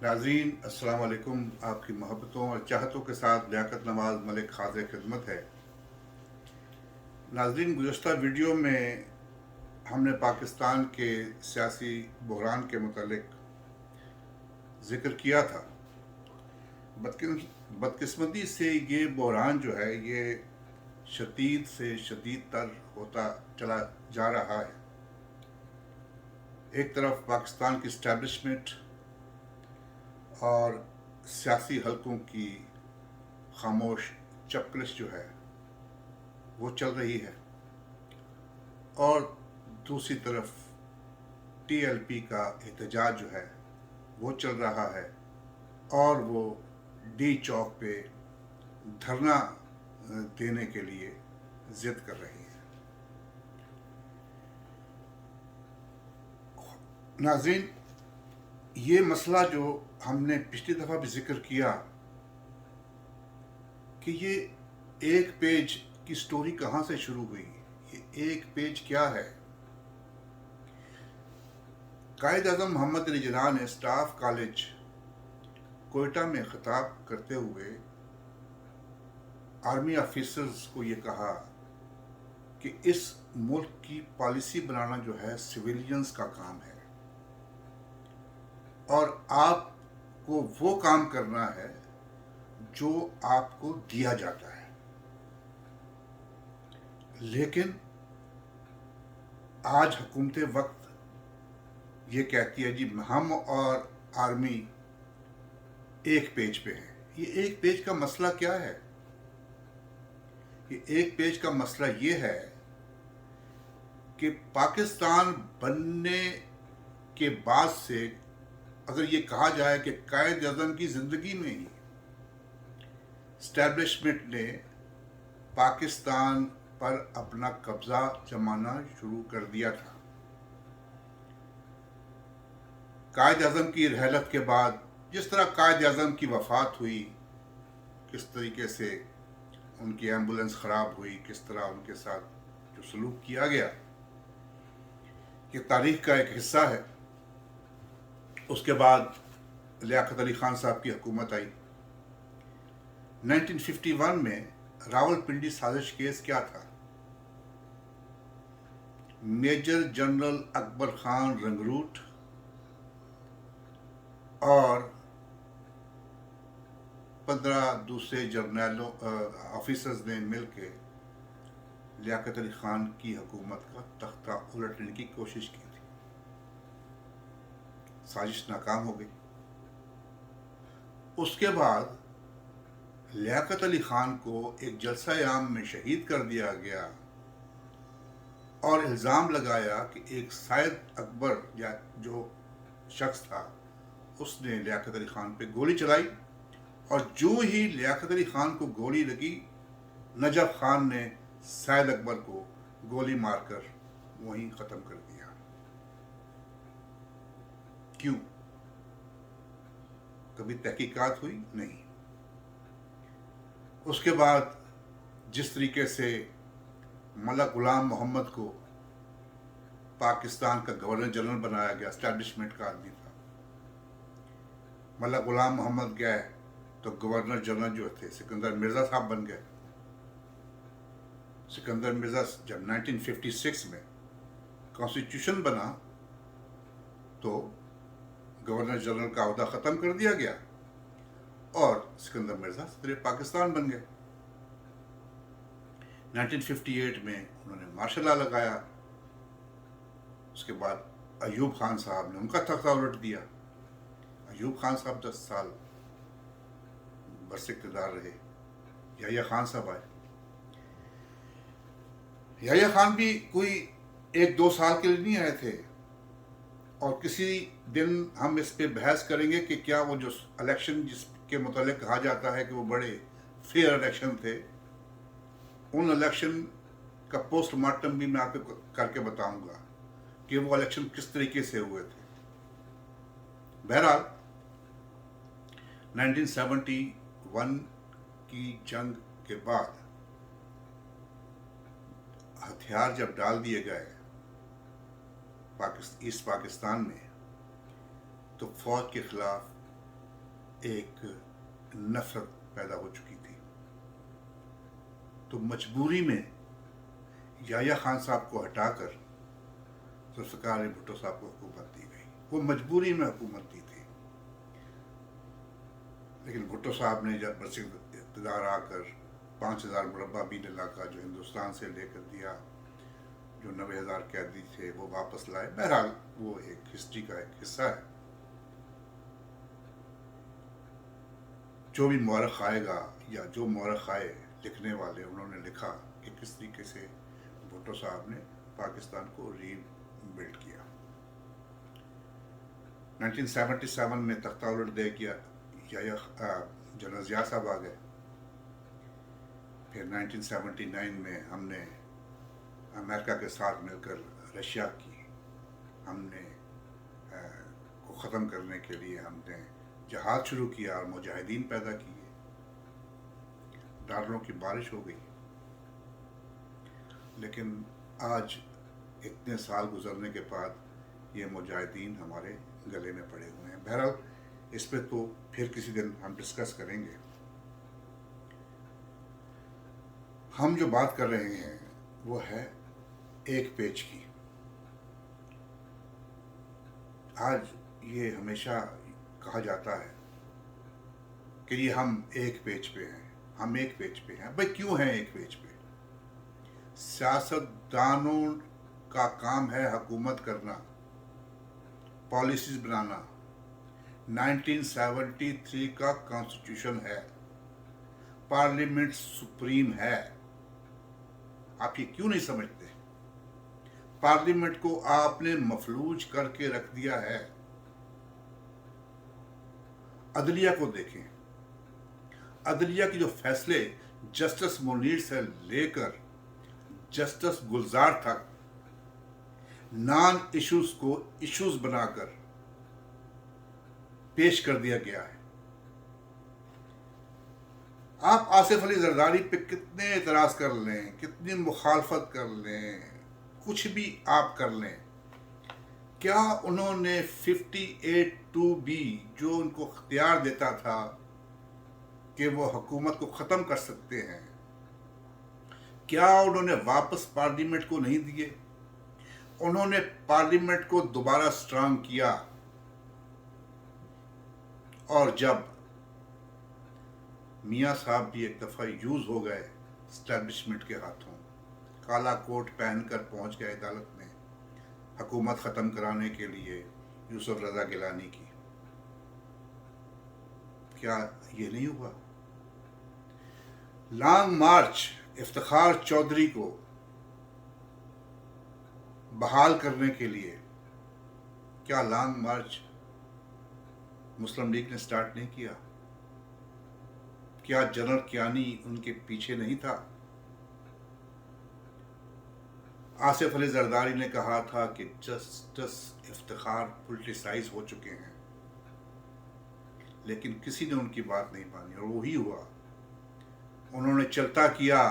नाज़रीन अस्सलाम वालेकुम। आपकी मोहब्बतों और चाहतों के साथ लियाकत नवाज़ मलिक हाज़िर खिदमत है। नाज़रीन, गुज़श्ता वीडियो में हमने पाकिस्तान के सियासी बहरान के मुतालिक ज़िक्र किया था। बदकिस्मती से ये बहरान जो है ये शदीद से शदीद तर होता चला जा रहा है। एक तरफ पाकिस्तान की इस्टेब्लिशमेंट और सियासी हलकों की खामोश चपकलिश जो है वो चल रही है, और दूसरी तरफ टीएलपी का एहतजाज जो है वो चल रहा है, और वो डी चौक पे धरना देने के लिए जिद कर रही है। नाज़रीन, ये मसला जो हमने पिछली दफ़ा भी जिक्र किया कि ये एक पेज की स्टोरी कहाँ से शुरू हुई, ये एक पेज क्या है। कायद आज़म मोहम्मद अली जिन्ना ने स्टाफ कॉलेज कोयटा में खिताब करते हुए आर्मी ऑफिसर्स को ये कहा कि इस मुल्क की पॉलिसी बनाना जो है सिविलियंस का काम है, और आपको वो काम करना है जो आपको दिया जाता है। लेकिन आज हुकूमत वक्त ये कहती है जी हम और आर्मी एक पेज पे है। ये एक पेज का मसला क्या है? ये एक पेज का मसला ये है कि पाकिस्तान बनने के बाद से अगर ये कहा जाए कि कायद आज़म की ज़िंदगी में ही स्टैब्लिशमेंट ने पाकिस्तान पर अपना कब्ज़ा जमाना शुरू कर दिया था। कायद आज़म की रहलत के बाद जिस तरह कायद आज़म की वफ़ात हुई, किस तरीके से उनकी एम्बुलेंस ख़राब हुई, किस तरह उनके साथ जो सलूक किया गया, ये तारीख़ का एक हिस्सा है। उसके बाद लियाकत अली ख़ान साहब की हुकूमत आई। 1951 में रावलपिंडी साजिश केस क्या था? मेजर जनरल अकबर खान रंगरूट और 15 दूसरे जर्नैलों ऑफिसर्स ने मिलकर लियाकत अली खान की हुकूमत का तख्ता उलटने की कोशिश की थी। साजिश नाकाम हो गई। उसके बाद लियाकत अली खान को एक जलसा आम में शहीद कर दिया गया, और इल्ज़ाम लगाया कि एक सायद अकबर या जो शख्स था उसने लियाकत अली खान पे गोली चलाई, और जो ही लियाकत अली खान को गोली लगी, नजफ खान ने सायद अकबर को गोली मारकर वहीं ख़त्म कर दिया। क्यों? कभी तहकीकात हुई? नहीं। उसके बाद जिस तरीके से मल्ला गुलाम मोहम्मद को पाकिस्तान का गवर्नर जनरल बनाया गया, एस्टैब्लिशमेंट का आदमी था। मल्ला गुलाम मोहम्मद गए तो गवर्नर जनरल जो थे सिकंदर मिर्ज़ा साहब बन गए। सिकंदर मिर्ज़ा जब 1956 में कॉन्स्टिट्यूशन बना तो गवर्नर जनरल का अहदा ख़त्म कर दिया गया, और सिकंदर मिर्ज़ा सदर पाकिस्तान बन गए। 1958 में उन्होंने मार्शल लॉ लगाया। उसके बाद अयूब खान साहब ने उनका तख्ता उलट दिया। अयूब खान साहब 10 साल बरस इक़्तिदार रहे। याह्या खान साहब आए। याह्या खान भी कोई 1-2 साल के लिए नहीं आए थे, और किसी दिन हम इस पे बहस करेंगे कि क्या वो जो इलेक्शन जिसके मुतालिक कहा जाता है कि वो बड़े फेयर इलेक्शन थे, उन इलेक्शन का पोस्टमार्टम भी मैं आपको करके बताऊंगा कि वो इलेक्शन किस तरीके से हुए थे। बहरहाल 1971 की जंग के बाद हथियार जब डाल दिए गए ईस्ट पाकिस्तान में, तो फौज के खिलाफ ایک نفرت پیدا ہو چکی تھی. تو مجبوری میں یحییٰ خان صاحب کو ہٹا کر ذوالفقار علی بھٹو صاحب کو حکومت دی گئی. وہ مجبوری میں حکومت دی تھی. لیکن بھٹو صاحب نے جب برسر اقتدار آ کر 5,000 مربع میل علاقہ جو ہندوستان سے لے کر دیا، جو 90,000 قیدی تھے وہ واپس لائے. بہرحال وہ ایک ہسٹری کا ایک حصہ ہے. جو بھی مورخ آئے گا یا جو مورخ آئے لکھنے والے، انہوں نے لکھا کہ کس طریقے سے بھٹو صاحب نے پاکستان کو ری بلڈ کیا. 1977 میں تختہ الٹ دے کیا جنرل ضیاء صاحب آ گئے. پھر 1979 میں ہم نے امریکہ کے ساتھ مل کر رشیا کی ہم نے کو ختم کرنے کے لیے ہم نے جہاد شروع کیا اور مجاہدین پیدا کیے. ڈالروں کی بارش ہو گئی. لیکن آج اتنے سال گزرنے کے بعد یہ مجاہدین ہمارے گلے میں پڑے ہوئے ہیں. بہرحال اس پہ تو پھر کسی دن ہم ڈسکس کریں گے. ہم جو بات کر رہے ہیں وہ ہے ایک پیج کی. آج یہ ہمیشہ کہا جاتا ہے کہ یہ ہم ایک پیج پہ ہیں، ہم ایک پیج پہ ہیں. بھائی کیوں ہیں ایک پیج پہ؟ سیاستدانوں کا کام ہے حکومت کرنا، پالیسیز بنانا. 1973 کا کانسٹیٹیوشن ہے، پارلیمنٹ سپریم ہے. آپ یہ کیوں نہیں سمجھتے؟ پارلیمنٹ کو آپ نے مفلوج کر کے رکھ دیا ہے. عدلیہ کو دیکھیں. عدلیہ کی جو فیصلے جسٹس منیر سے لے کر جسٹس گلزار تک نان ایشوز کو ایشوز بنا کر پیش کر دیا گیا ہے. آپ آصف علی زرداری پہ کتنے اعتراض کر لیں، کتنی مخالفت کر لیں، کچھ بھی آپ کر لیں، کیا انہوں نے 58(2)B جو ان کو اختیار دیتا تھا کہ وہ حکومت کو ختم کر سکتے ہیں، کیا انہوں نے واپس پارلیمنٹ کو نہیں دیے؟ انہوں نے پارلیمنٹ کو دوبارہ سٹرانگ کیا. اور جب میاں صاحب بھی ایک دفعہ یوز ہو گئے اسٹیبلشمنٹ کے ہاتھوں، کالا کوٹ پہن کر پہنچ گئے عدالت میں حکومت ختم کرانے کے لیے یوسف رضا گیلانی کی. کیا یہ نہیں ہوا؟ لانگ مارچ افتخار چودھری کو بحال کرنے کے لیے کیا لانگ مارچ مسلم لیگ نے سٹارٹ نہیں کیا؟ کیا جنرل کیانی ان کے پیچھے نہیں تھا؟ آصف علی زرداری نے کہا تھا کہ جسٹس افتخار پولیٹیسائز ہو چکے ہیں، لیکن کسی نے ان کی بات نہیں مانی اور وہی ہوا. انہوں نے چلتا کیا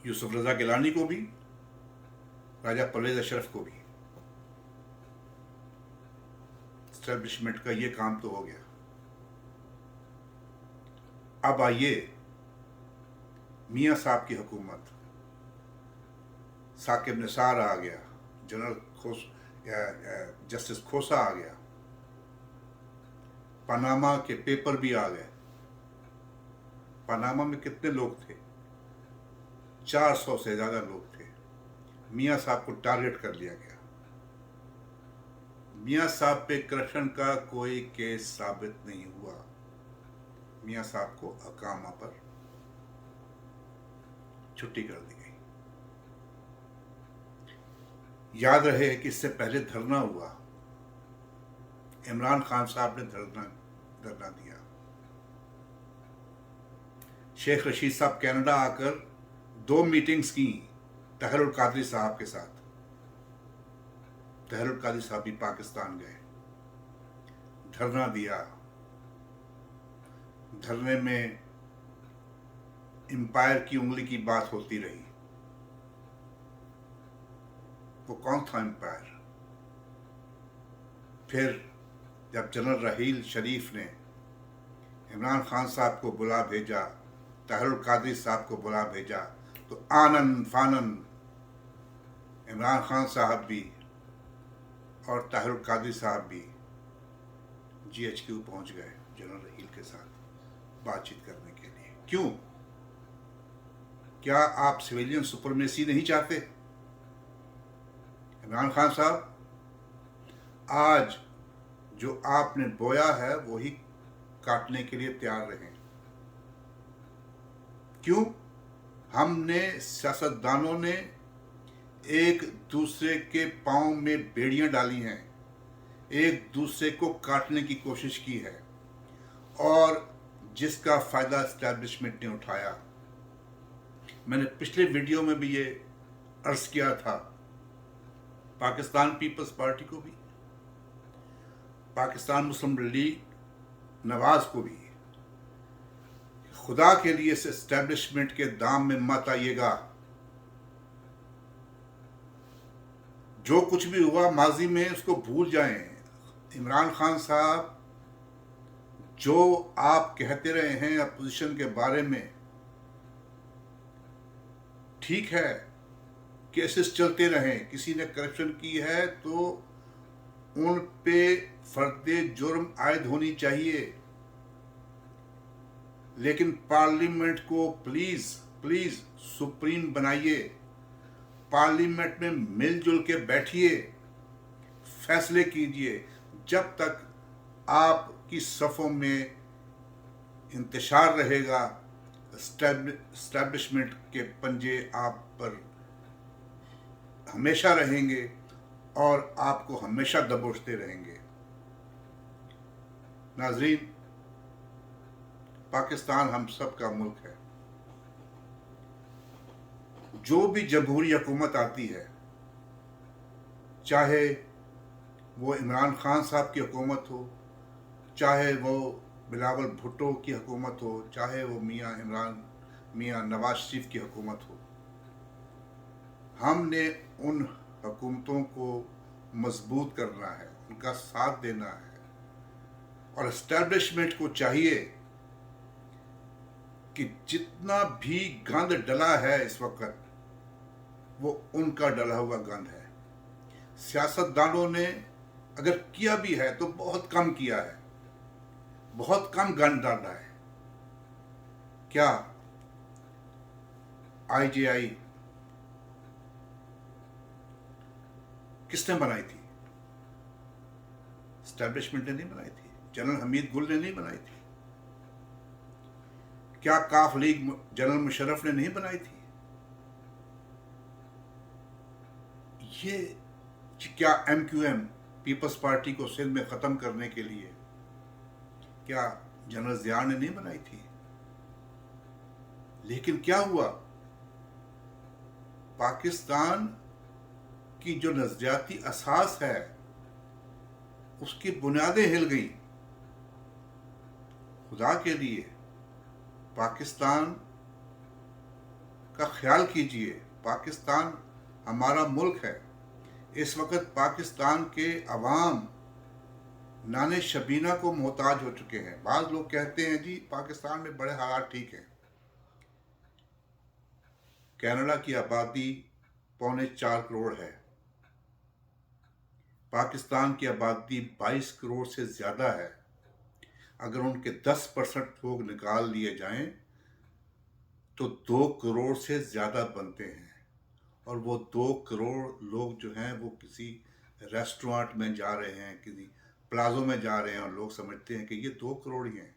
یوسف رضا گیلانی کو بھی، راجہ پرویز اشرف کو بھی. اسٹیبلشمنٹ کا یہ کام تو ہو گیا. اب آئیے میاں صاحب کی حکومت. ثاقب نثار آ گیا، جسٹس کھوسا آ گیا، پاناما کے پیپر بھی آ گئے. پاناما میں کتنے لوگ تھے؟ 400 سے زیادہ لوگ تھے. میاں صاحب کو ٹارگٹ کر لیا گیا. میاں صاحب پہ کرپشن کا کوئی کیس ثابت نہیں ہوا. میاں صاحب کو اقامہ پر چھٹی کر دی گئی. یاد رہے کہ اس سے پہلے دھرنا ہوا، عمران خان صاحب نے دھرنا دیا. شیخ رشید صاحب کینیڈا آ کر 2 میٹنگز کی طاہر القادری صاحب کے ساتھ. طاہر القادری صاحب بھی پاکستان گئے، دھرنا دیا. دھرنے میں امپائر کی انگلی کی بات ہوتی رہی. وہ کون تھا امپائر؟ پھر जब जनरल रहील शरीफ ने इमरान खान साहब को बुला भेजा, ताहिरुल कादरी साहब को बुला भेजा, तो आनन फानन इमरान खान साहब भी और ताहिरुल कादरी साहब भी GHQ पहुंच गए जनरल रहील के साथ बातचीत करने के लिए। क्यों? क्या आप सिविलियन सुपरमेसी नहीं चाहते? इमरान खान साहब, आज जो आपने बोया है वही काटने के लिए तैयार रहें। क्यों? हमने, सियासतदानों ने एक दूसरे के पांव में बेड़ियां डाली हैं, एक दूसरे को काटने की कोशिश की है, और जिसका फायदा एस्टैब्लिशमेंट ने उठाया। मैंने पिछले वीडियो में भी ये अर्ज किया था, पाकिस्तान पीपल्स पार्टी को भी, पाकिस्तान मुस्लिम लीग नवाज को भी, खुदा के लिए इस एस्टैब्लिशमेंट के दाम में मत आइएगा। जो कुछ भी हुआ माजी में उसको भूल जाएं। इमरान खान साहब, जो आप कहते रहे हैं अपोजिशन के बारे में, ठीक है, केसेस चलते रहें, किसी ने करप्शन की है तो उन पे फर्दे जुर्म आयद होनी चाहिए, लेकिन पार्लियामेंट को प्लीज प्लीज सुप्रीम बनाइए। पार्लियामेंट में मिलजुल के बैठिए, फैसले कीजिए। जब तक आपकी सफ़ों में इंतशार रहेगा, एस्टैब्लिशमेंट के पंजे आप पर हमेशा रहेंगे और आपको हमेशा दबोचते रहेंगे। नाज़रीन, पाकिस्तान हम सब का मुल्क है। जो भी जमहूरी हुकूमत आती है, चाहे वो इमरान खान साहब की हुकूमत हो, चाहे वो बिलावल भुट्टो की हुकूमत हो, चाहे वो मियाँ नवाज शरीफ की हुकूमत हो, हमने उन हुकूमतों को मजबूत करना है, उनका साथ देना है। और एस्टैब्लिशमेंट को चाहिए कि जितना भी गंद डला है इस वक्त, वो उनका डला हुआ गंद है। सियासतदानों ने अगर किया भी है तो बहुत कम किया है, बहुत कम गंद डाला है। क्या IJI किसने बनाई थी? एस्टैब्लिशमेंट ने नहीं बनाई थी, जनरल हमीद गुल ने नहीं बनाई थी। क्या काफ लीग जनरल मुशर्रफ ने नहीं बनाई थी? ये क्या MQM पीपल्स पार्टी को सिंध में ख़त्म करने के लिए क्या जनरल ज़िया ने नहीं बनाई थी? लेकिन क्या हुआ? पाकिस्तान की जो नज़रियाती असास है उसकी बुनियादें हिल गई। खुदा के लिए पाकिस्तान का ख्याल कीजिए। पाकिस्तान हमारा मुल्क है। इस वक्त पाकिस्तान के अवाम नाने शबीना को मोहताज हो चुके हैं। बाज़ लोग कहते हैं जी पाकिस्तान में बड़े हालात ठीक हैं। कनाडा की आबादी 3.25 करोड़ है। पाकिस्तान की आबादी 22 करोड़ से ज़्यादा है। अगर उनके 10% लोग निकाल लिए जाएं तो 2 करोड़ से ज़्यादा बनते हैं। और वो 2 करोड़ लोग जो हैं वो किसी रेस्टोरेंट में जा रहे हैं, किसी प्लाजो में जा रहे हैं और लोग समझते हैं कि ये 2 करोड़ ही हैं।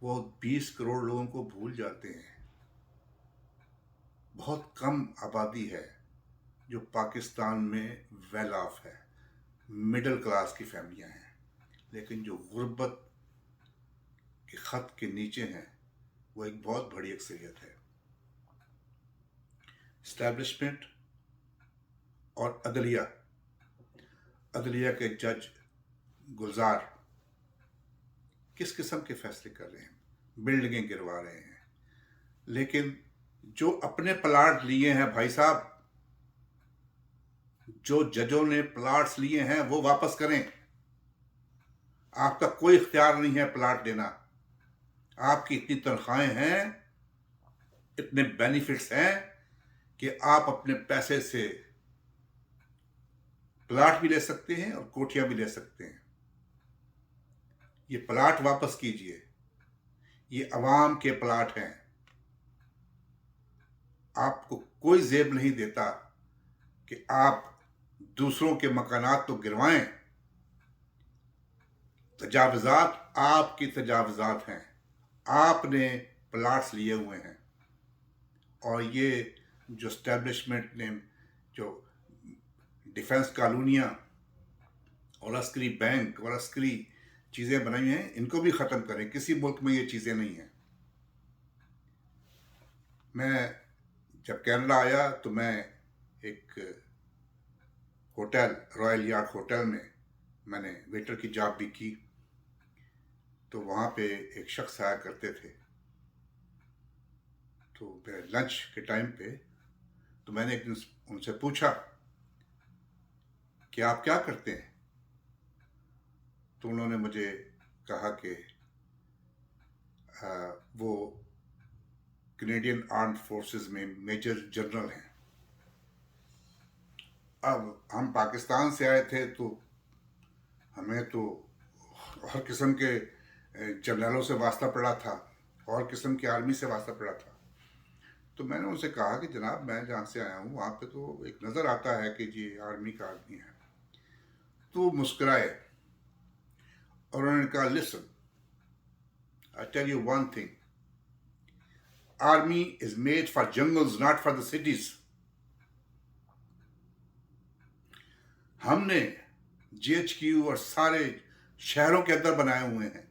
वो 20 करोड़ लोगों को भूल जाते हैं। बहुत कम आबादी है जो पाकिस्तान में वेल ऑफ है, मिडिल क्लास की फैमिलियां हैं, लेकिन जो गुर्बत के ख़त के नीचे हैं वो एक बहुत बड़ी अक्सरियत है। एस्टैब्लिशमेंट और अदलिया के जज गुलजार किस किस्म के फैसले कर रहे हैं? बिल्डिंगें गिरवा रहे हैं। लेकिन जो अपने प्लाट लिए हैं भाई साहब, जो जजों ने प्लाट्स लिए हैं वो वापस करें। आपका कोई इख्तियार नहीं है प्लाट लेना। आपकी इतनी तनख्वाहें हैं, इतने बेनिफिट्स हैं कि आप अपने पैसे से प्लाट भी ले सकते हैं और कोठियां भी ले सकते हैं। ये प्लाट वापस कीजिए, ये अवाम के प्लाट हैं। आपको कोई जेब नहीं देता कि आप दूसरों के मकानात तो गिरवाएं। तजावजात आपकी तजावजात हैं, आपने प्लाट्स लिए हुए हैं। और ये जो स्टैब्लिशमेंट ने जो डिफेंस कॉलोनियाँ और अस्करी बैंक और अस्करी चीज़ें बनाई हैं, इनको भी ख़त्म करें। किसी मुल्क में ये चीज़ें नहीं हैं। मैं जब कनाडा आया तो मैं एक होटल, रॉयल यॉर्क होटल में मैंने वेटर की जॉब भी की। तो वहाँ पे एक शख्स आया करते थे। तो लंच के टाइम पे तो मैंने एक दिन उनसे पूछा कि आप क्या करते हैं। तो उन्होंने मुझे कहा कि वो कैनेडियन आर्म्ड फोर्सेस में मेजर जनरल हैं। अब हम पाकिस्तान से आए थे तो हमें तो हर किस्म के जनरलों से वास्ता पड़ा था, और किस्म की आर्मी से वास्ता पड़ा था। तो मैंने उनसे कहा कि जनाब, मैं जहाँ से आया हूँ वहाँ पे तो एक नज़र आता है कि जी आर्मी का आदमी है। तो मुस्कुराए और उन्होंने कहा, listen, I tell you one thing, army is made for jungles, not for the cities. हमने GHQ और सारे शहरों के अंदर बनाए हुए हैं।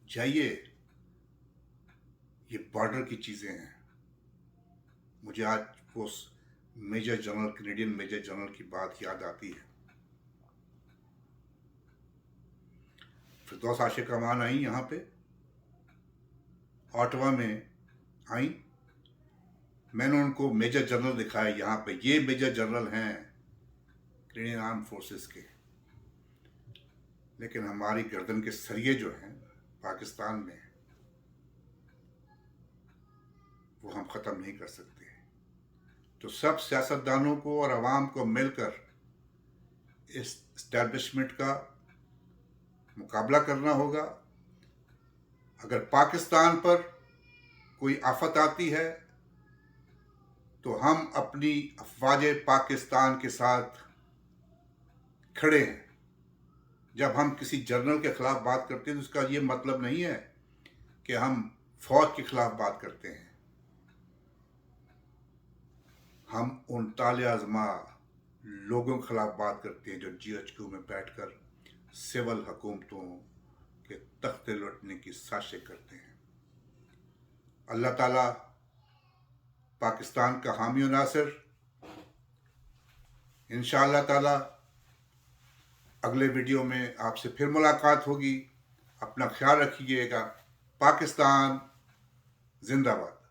जाइए, ये बॉर्डर की चीज़ें हैं। मुझे आज वो major general, Canadian major general की बात याद आती है। फिरदौस आशिक अमान आई यहाँ पे, ऑटवा में आई। मैंने उनको मेजर जनरल दिखाया यहाँ पे, ये मेजर जनरल हैं कैनेडियन आर्म फोर्सेस के। लेकिन हमारी गर्दन के सरिये जो हैं पाकिस्तान में, वो हम ख़त्म नहीं कर सकते। तो सब सियासतदानों को और आवाम को मिलकर इस एस्टैब्लिशमेंट का मुकाबला करना होगा। अगर पाकिस्तान पर कोई आफत आती है तो हम अपनी अफवाज पाकिस्तान के साथ खड़े हैं। जब हम किसी जनरल के खिलाफ बात करते हैं तो उसका ये मतलब नहीं है कि हम फौज के खिलाफ बात करते हैं। हम उन ताले आज़मा लोगों के खिलाफ बात करते हैं जो GHQ में बैठकर सिविल हुकूमतों के तख्ते लौटने की साजिशें करते हैं। अल्लाह ताला पाकिस्तान का हामी और नासिर। इंशाअल्लाह ताला अगले वीडियो में आपसे फिर मुलाकात होगी। अपना ख्याल रखिएगा। पाकिस्तान जिंदाबाद।